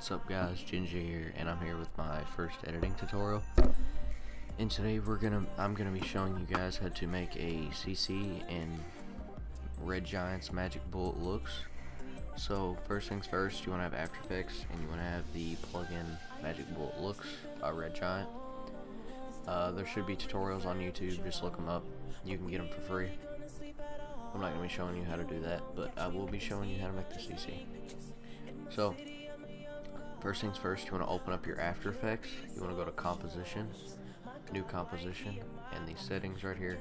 What's up guys, Ginger here, and I'm here with my first editing tutorial. And today I'm gonna be showing you guys how to make a CC in Red Giant's Magic Bullet looks. So first things first, you wanna have After Effects and you wanna have the plugin Magic Bullet Looks by Red Giant. There should be tutorials on YouTube, just look them up. You can get them for free. I'm not gonna be showing you how to do that, but I will be showing you how to make the CC. So first things first, you want to open up your After Effects. You want to go to Composition, New Composition, and these settings right here.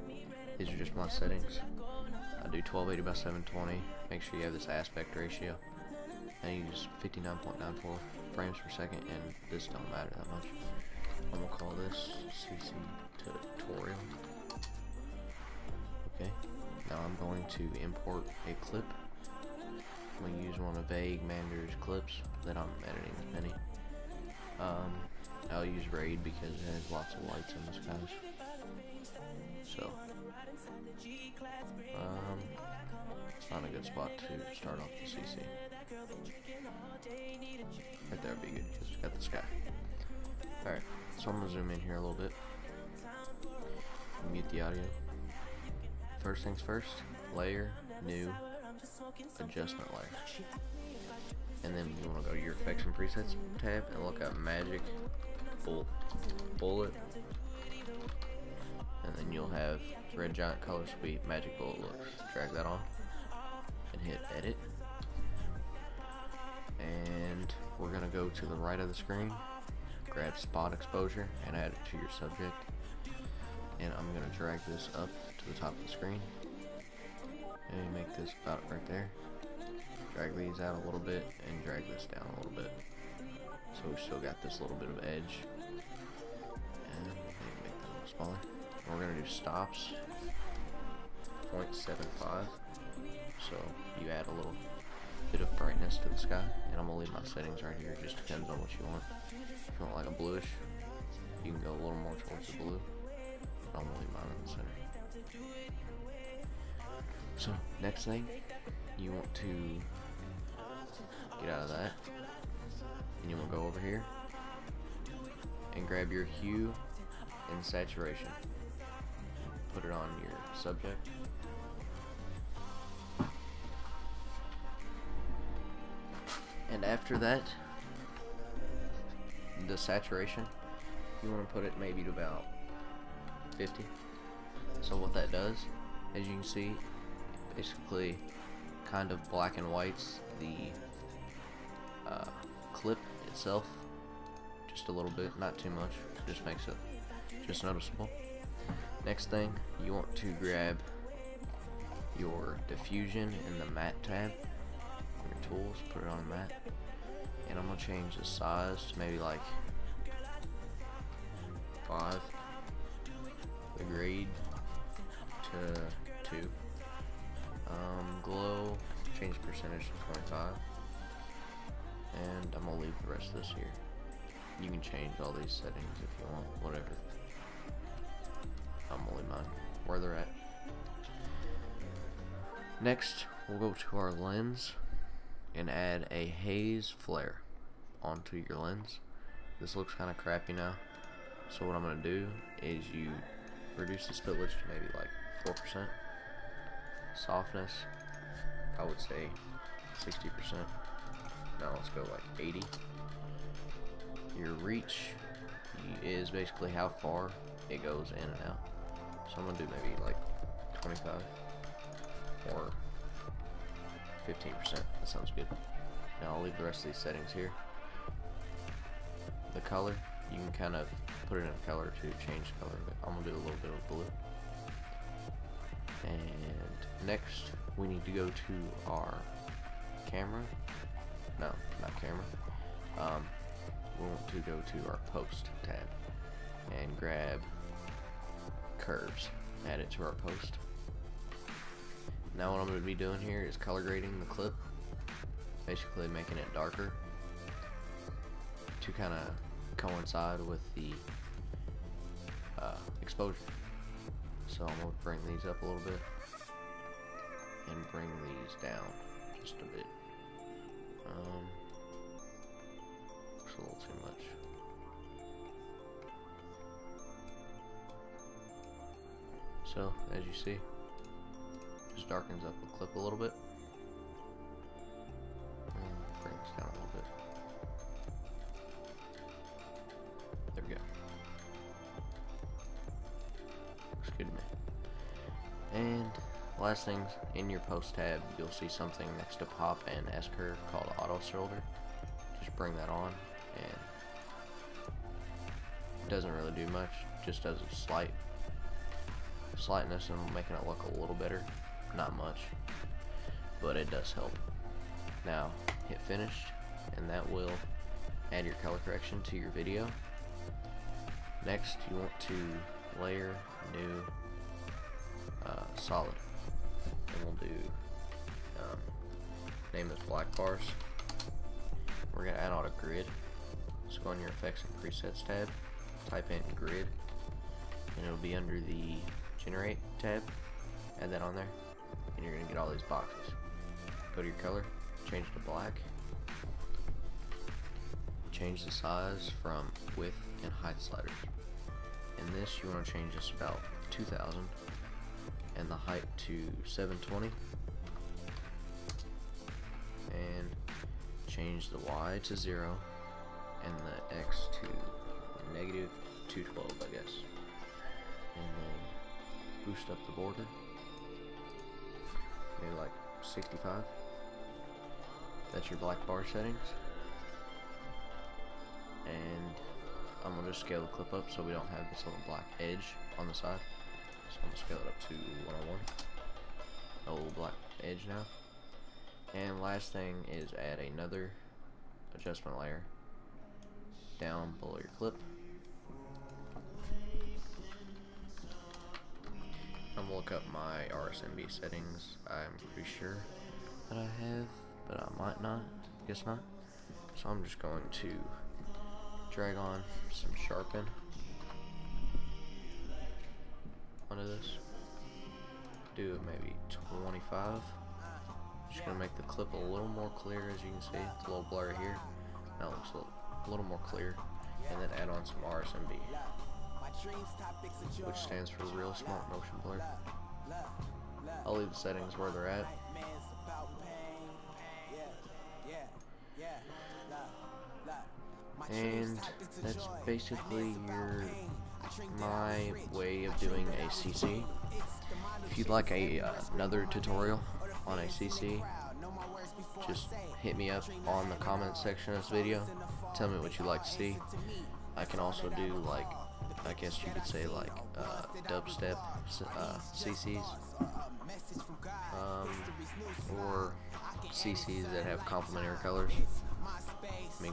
These are just my settings. I do 1280 by 720. Make sure you have this aspect ratio. And you use 59.94 frames per second, and this don't matter that much. I'm gonna call this CC tutorial. Okay. Now I'm going to import a clip. I'm going to use one of Vague Mander's clips that I'm editing with Penny. I'll use Raid because it has lots of lights in the skies. So, it's not a good spot to start off the CC. Right there would be good because it's got the sky. Alright, so I'm going to zoom in here a little bit. Mute the audio. First things first, Layer, New, Adjustment Layer. And then you want to go to your Effects and Presets tab and look up Magic Bullet. And then you'll have Red Giant Color Suite Magic Bullet Looks. Drag that on and hit Edit. And we're going to go to the right of the screen, grab Spot Exposure and add it to your subject. And I'm going to drag this up to the top of the screen. And make this about right there. Drag these out a little bit and drag this down a little bit. So we still got this little bit of edge. And make that a little smaller. And we're going to do stops 0.75. So you add a little bit of brightness to the sky. And I'm going to leave my settings right here. It just depends on what you want. If you want like a bluish, you can go a little more towards the blue. But I'm going to leave mine in the center. So, next thing, you want to get out of that, and you want to go over here, and grab your hue and saturation, put it on your subject, and after that, the saturation, you want to put it maybe to about 50, so what that does, as you can see, basically kind of black and whites the clip itself just a little bit, not too much, just makes it just noticeable. Next thing, you want to grab your diffusion in the matte tab, your tools, put it on matte, and I'm going to change the size to maybe like 5, the grade to 2. Glow, change percentage to 25, and I'm gonna leave the rest of this here. You can change all these settings if you want, whatever. I'm gonna leave mine where they're at. Next, we'll go to our lens and add a haze flare onto your lens. This looks kind of crappy now, so what I'm gonna do is you reduce the spillage to maybe like 4%. Softness, I would say 60%. Now let's go like 80. Your reach is basically how far it goes in and out. So I'm gonna do maybe like 25 or 15%. That sounds good. Now I'll leave the rest of these settings here. The color, you can kind of put it in a color to change the color of it. I'm gonna do a little bit of blue. And next, we need to go to our camera. No, not camera. We want to go to our post tab and grab curves. Add it to our post. Now what I'm going to be doing here is color grading the clip. Basically making it darker to kind of coincide with the exposure. So I'm going to bring these up a little bit and bring these down just a bit. a little too much. So, as you see, just darkens up the clip a little bit. And brings it down a little bit. There we go. Looks good to me. And last things, in your post tab, you'll see something next to pop and S curve called auto shoulder. Just bring that on, and it doesn't really do much, just does a slightness and making it look a little better. Not much, but it does help. Now hit finished, and that will add your color correction to your video. Next, you want to layer new solid, and we'll do name this black bars. We're gonna add on a grid, so go on your effects and presets tab, type in grid, and it'll be under the generate tab. Add that on there, and you're gonna get all these boxes. Go to your color, change to black, change the size from width and height sliders. In this, you want to change this about 2000 and the height to 720, and change the Y to 0 and the X to negative 212, I guess, and then boost up the border, maybe like 65. That's your black bar settings, and I'm gonna just scale the clip up so we don't have this little black edge on the side. So I'm gonna scale it up to 101. No little black edge now. And last thing is add another adjustment layer down below your clip. I'm gonna look up my RSMB settings. I'm pretty sure that I have, but I might not. Guess not. So I'm just going to drag on some sharpen onto this. Do maybe 25. Just gonna make the clip a little more clear, as you can see. It's a little blurry here. Now it looks a little more clear. And then add on some RSMB, which stands for Real Smart Motion Blur. I'll leave the settings where they're at. And that's basically my way of doing a CC. If you'd like another tutorial on a CC, just hit me up on the comment section of this video. Tell me what you'd like to see. I can also do, like, I guess you could say, like dubstep CCs, or CCs that have complementary colors. I mean,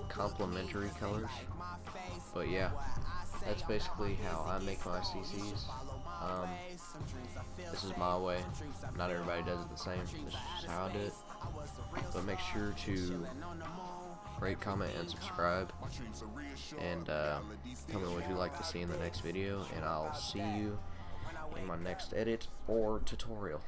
complementary colors. But yeah, that's basically how I make my CCs. This is my way. Not everybody does it the same. This is just how I do it. But make sure to rate, comment, and subscribe. And tell me what you'd like to see in the next video. And I'll see you in my next edit or tutorial.